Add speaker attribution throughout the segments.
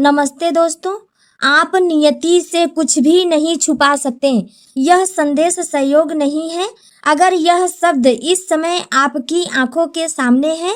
Speaker 1: नमस्ते दोस्तों। आप नियति से कुछ भी नहीं छुपा सकते। यह संदेश सहयोग नहीं है। अगर यह शब्द इस समय आपकी आंखों के सामने है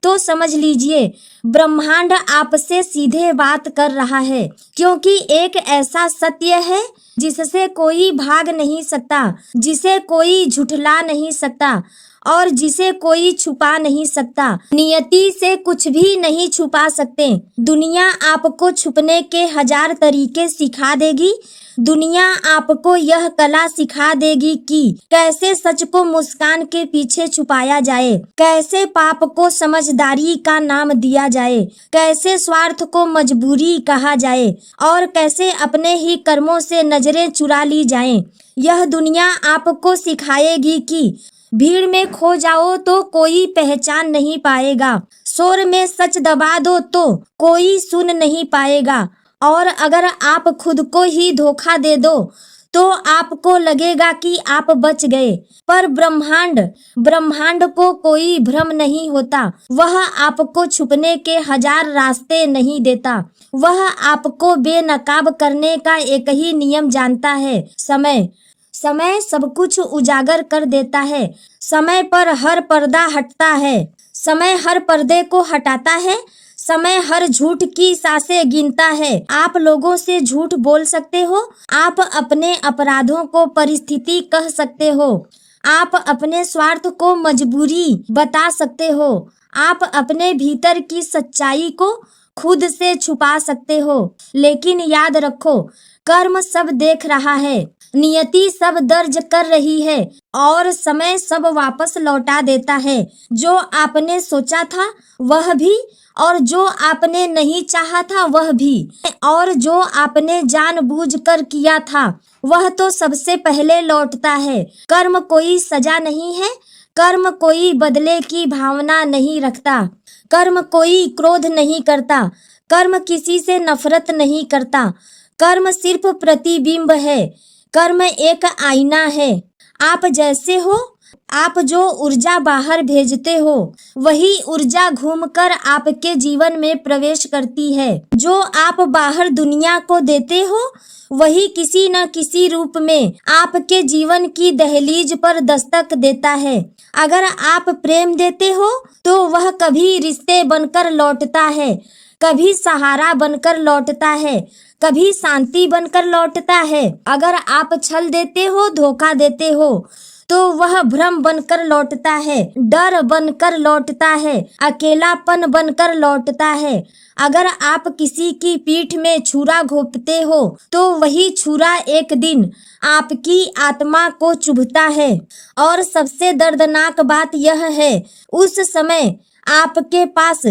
Speaker 1: तो समझ लीजिए ब्रह्मांड आपसे सीधे बात कर रहा है, क्योंकि एक ऐसा सत्य है जिससे कोई भाग नहीं सकता, जिसे कोई झुठला नहीं सकता और जिसे कोई छुपा नहीं सकता। नियति से कुछ भी नहीं छुपा सकते। दुनिया आपको छुपने के 1000 तरीके सिखा देगी। दुनिया आपको यह कला सिखा देगी कि कैसे सच को मुस्कान के पीछे छुपाया जाए, कैसे पाप को समझदारी का नाम दिया जाए, कैसे स्वार्थ को मजबूरी कहा जाए और कैसे अपने ही कर्मों से नजरें चुरा ली जाएं। यह दुनिया आपको सिखाएगी कि भीड़ में खो जाओ तो कोई पहचान नहीं पाएगा, शोर में सच दबा दो तो कोई सुन नहीं पाएगा, और अगर आप खुद को ही धोखा दे दो तो आपको लगेगा कि आप बच गए। पर ब्रह्मांड को कोई भ्रम नहीं होता। वह आपको छुपने के 1000 रास्ते नहीं देता। वह आपको बेनकाब करने का एक ही नियम जानता है, समय सब कुछ उजागर कर देता है। समय पर हर पर्दा हटता है। समय हर पर्दे को हटाता है। समय हर झूठ की सांसें गिनता है। आप लोगों से झूठ बोल सकते हो। आप अपने अपराधों को परिस्थिति कह सकते हो। आप अपने स्वार्थ को मजबूरी बता सकते हो। आप अपने भीतर की सच्चाई को खुद से छुपा सकते हो। लेकिन याद रखो, कर्म सब देख रहा है, नियति सब दर्ज कर रही है और समय सब वापस लौटा देता है। जो आपने सोचा था वह भी, और जो आपने नहीं चाहा था वह भी, और जो आपने जानबूझकर किया था वह तो सबसे पहले लौटता है। कर्म कोई सजा नहीं है। कर्म कोई बदले की भावना नहीं रखता। कर्म कोई क्रोध नहीं करता। कर्म किसी से नफरत नहीं करता। कर्म सिर्फ प्रतिबिंब है। कर्म एक आईना है। आप जैसे हो, आप जो ऊर्जा बाहर भेजते हो वही ऊर्जा घूमकर आपके जीवन में प्रवेश करती है। जो आप बाहर दुनिया को देते हो वही किसी न किसी रूप में आपके जीवन की दहलीज पर दस्तक देता है। अगर आप प्रेम देते हो तो वह कभी रिश्ते बनकर लौटता है, कभी सहारा बनकर लौटता है, कभी शांति बनकर लौटता है। अगर आप छल देते हो, धोखा देते हो तो वह भ्रम बनकर लौटता है, डर बनकर लौटता है, अकेलापन बनकर लौटता है। अगर आप किसी की पीठ में छुरा घोंपते हो तो वही छुरा एक दिन आपकी आत्मा को चुभता है। और सबसे दर्दनाक बात यह है, उस समय आपके पास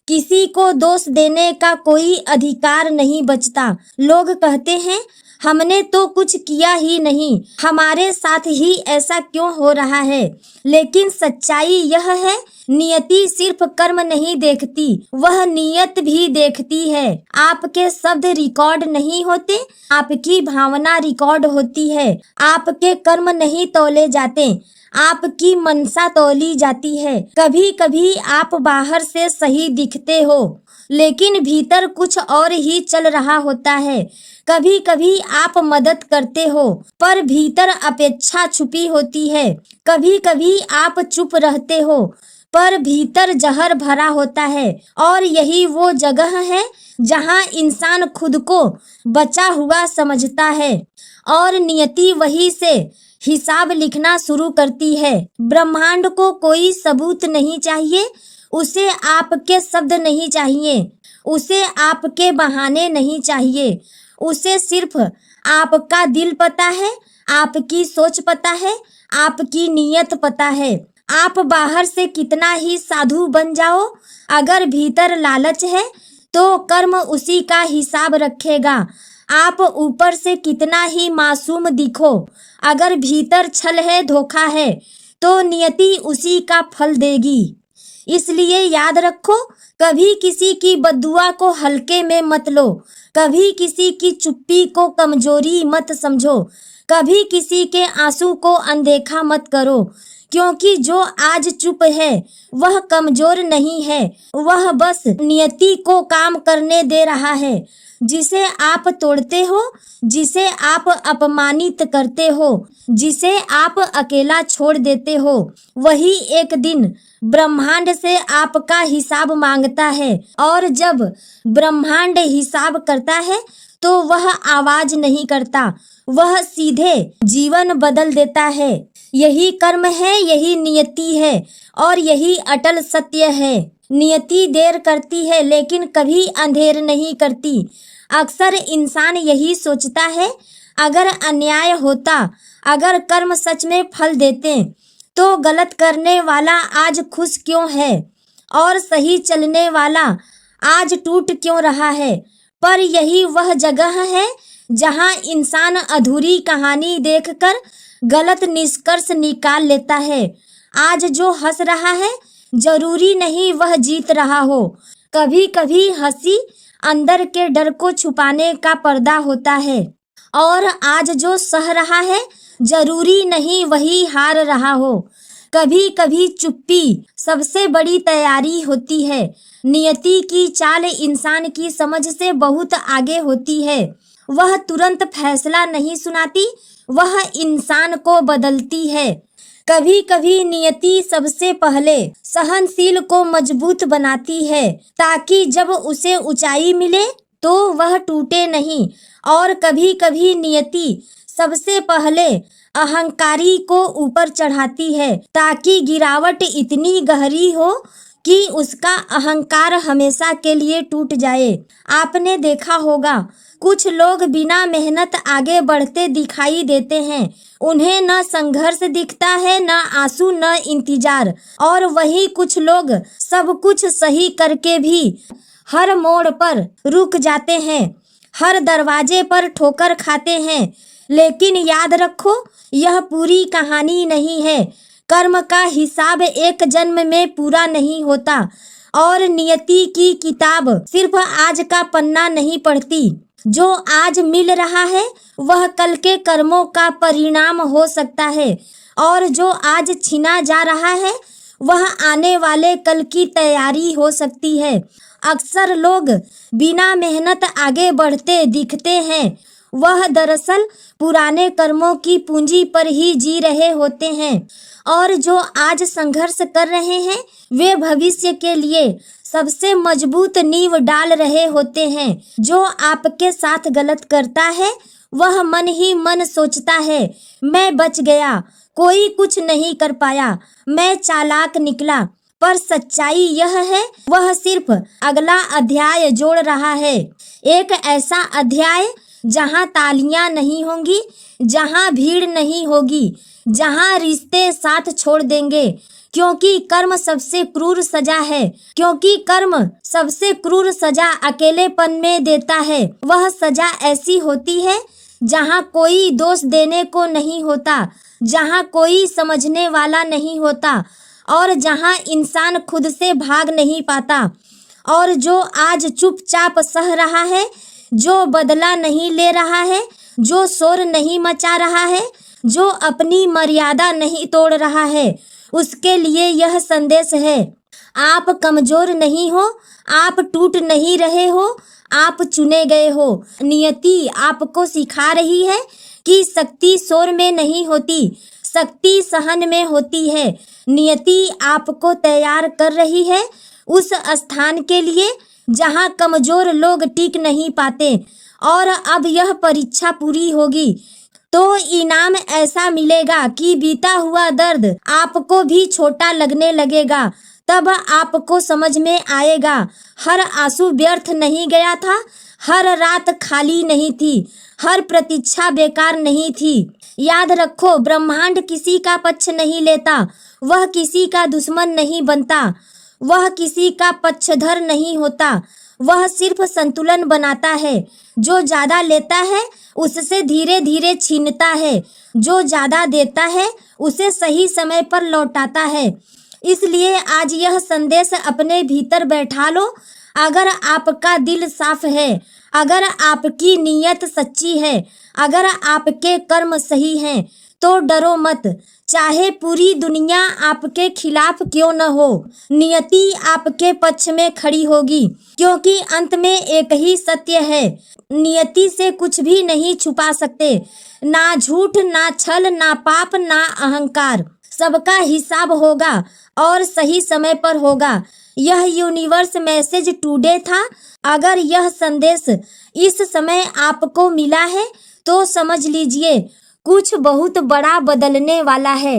Speaker 1: किसी को दोष देने का कोई अधिकार नहीं बचता। लोग कहते हैं हमने तो कुछ किया ही नहीं, हमारे साथ ही ऐसा क्यों हो रहा है। लेकिन सच्चाई यह है, नियति सिर्फ कर्म नहीं देखती, वह नियत भी देखती है। आपके शब्द रिकॉर्ड नहीं होते, आपकी भावना रिकॉर्ड होती है। आपके कर्म नहीं तौले जाते, आपकी मनसा तौली जाती है। कभी कभी आप बाहर से सही दिखते हो लेकिन भीतर कुछ और ही चल रहा होता है। कभी कभी आप मदद करते हो पर भीतर अपेक्षा छुपी होती है। कभी कभी आप चुप रहते हो पर भीतर जहर भरा होता है। और यही वो जगह है जहां इंसान खुद को बचा हुआ समझता है और नियति वही से हिसाब लिखना शुरू करती है। ब्रह्मांड को कोई सबूत नहीं चाहिए, उसे आपके शब्द नहीं चाहिए, उसे आपके बहाने नहीं चाहिए। उसे सिर्फ आपका दिल पता है, आपकी सोच पता है, आपकी नीयत पता है। आप बाहर से कितना ही साधु बन जाओ, अगर भीतर लालच है तो कर्म उसी का हिसाब रखेगा। आप ऊपर से कितना ही मासूम दिखो, अगर भीतर छल है, धोखा है तो नियति उसी का फल देगी। इसलिए याद रखो, कभी किसी की बद्दुआ को हल्के में मत लो, कभी किसी की चुप्पी को कमजोरी मत समझो, कभी किसी के आंसू को अनदेखा मत करो, क्योंकि जो आज चुप है वह कमजोर नहीं है, वह बस नियति को काम करने दे रहा है। जिसे आप तोड़ते हो, जिसे आप अपमानित करते हो, जिसे आप अकेला छोड़ देते हो, वही एक दिन ब्रह्मांड से आपका हिसाब मांगता है। और जब ब्रह्मांड हिसाब करता है तो वह आवाज नहीं करता, वह सीधे जीवन बदल देता है। यही कर्म है, यही नियति है और यही अटल सत्य है। नियति देर करती है लेकिन कभी अंधेर नहीं करती। अक्सर इंसान यही सोचता है, अगर अन्याय होता, अगर कर्म सच में फल देते, तो गलत करने वाला आज खुश क्यों है और सही चलने वाला आज टूट क्यों रहा है। पर यही वह जगह है जहां इंसान अधूरी कहानी देखकर गलत निष्कर्ष निकाल लेता है। आज जो हंस रहा है जरूरी नहीं वह जीत रहा हो। कभी कभी हंसी अंदर के डर को छुपाने का पर्दा होता है। और आज जो सह रहा है जरूरी नहीं वही हार रहा हो। कभी कभी चुप्पी सबसे बड़ी तैयारी होती है। नियति की चाल इंसान की समझ से बहुत आगे होती है। वह तुरंत फैसला नहीं सुनाती, वह इंसान को बदलती है। कभी कभी नियति सबसे पहले सहनशील को मजबूत बनाती है ताकि जब उसे ऊंचाई मिले तो वह टूटे नहीं। और कभी कभी नियति सबसे पहले अहंकारी को ऊपर चढ़ाती है ताकि गिरावट इतनी गहरी हो कि उसका अहंकार हमेशा के लिए टूट जाए। आपने देखा होगा कुछ लोग बिना मेहनत आगे बढ़ते दिखाई देते हैं। उन्हें न संघर्ष दिखता है, न आंसू, न इंतजार। और वही कुछ लोग सब कुछ सही करके भी हर मोड़ पर रुक जाते हैं, हर दरवाजे पर ठोकर खाते हैं। लेकिन याद रखो, यह पूरी कहानी नहीं है। कर्म का हिसाब एक जन्म में पूरा नहीं होता और नियति की किताब सिर्फ आज का पन्ना नहीं पढ़ती। जो आज मिल रहा है वह कल के कर्मों का परिणाम हो सकता है और जो आज छीना जा रहा है वह आने वाले कल की तैयारी हो सकती है। अक्सर लोग बिना मेहनत आगे बढ़ते दिखते हैं, वह दरअसल पुराने कर्मों की पूंजी पर ही जी रहे होते हैं। और जो आज संघर्ष कर रहे हैं वे भविष्य के लिए सबसे मजबूत नींव डाल रहे होते हैं। जो आपके साथ गलत करता है वह मन ही मन सोचता है, मैं बच गया, कोई कुछ नहीं कर पाया, मैं चालाक निकला। पर सच्चाई यह है वह सिर्फ अगला अध्याय जोड़ रहा है। एक ऐसा अध्याय जहां तालियां नहीं होंगी, जहां भीड़ नहीं होगी, जहां रिश्ते साथ छोड़ देंगे। क्योंकि कर्म सबसे क्रूर सजा है, क्योंकि कर्म सबसे क्रूर सजा अकेलेपन में देता है। वह सजा ऐसी होती है जहां कोई दोष देने को नहीं होता, जहां कोई समझने वाला नहीं होता और जहां इंसान खुद से भाग नहीं पाता। और जो आज चुपचाप सह रहा है, जो बदला नहीं ले रहा है, जो शोर नहीं मचा रहा है, जो अपनी मर्यादा नहीं तोड़ रहा है, उसके लिए यह संदेश है, आप कमजोर नहीं हो, आप टूट नहीं रहे हो, आप चुने गए हो। नियति आपको सिखा रही है कि शक्ति शोर में नहीं होती, शक्ति सहन में होती है। नियति आपको तैयार कर रही है उस स्थान के लिए जहां कमजोर लोग टिक नहीं पाते। और अब यह परीक्षा पूरी होगी तो इनाम ऐसा मिलेगा कि बीता हुआ दर्द आपको भी छोटा लगने लगेगा। तब आपको समझ में आएगा हर आंसू व्यर्थ नहीं गया था, हर रात खाली नहीं थी, हर प्रतीक्षा बेकार नहीं थी। याद रखो, ब्रह्मांड किसी का पक्ष नहीं लेता, वह किसी का दुश्मन नहीं बनता, वह किसी का पक्षधर नहीं होता, वह सिर्फ संतुलन बनाता है। जो ज्यादा लेता है उससे धीरे धीरे छीनता है, जो ज्यादा देता है उसे सही समय पर लौटाता है। इसलिए आज यह संदेश अपने भीतर बैठा लो। अगर आपका दिल साफ है, अगर आपकी नीयत सच्ची है, अगर आपके कर्म सही हैं, तो डरो मत, चाहे पूरी दुनिया आपके खिलाफ क्यों न हो, नियति आपके पक्ष में खड़ी होगी, क्योंकि अंत में एक ही सत्य है। नियति से कुछ भी नहीं छुपा सकते, ना झूठ, ना छल, ना पाप, ना अहंकार। सबका हिसाब होगा और सही समय पर होगा। यह यूनिवर्स मैसेज टुडे था। अगर यह संदेश इस समय आपको मिला है तो समझ लीजिए कुछ बहुत बड़ा बदलने वाला है।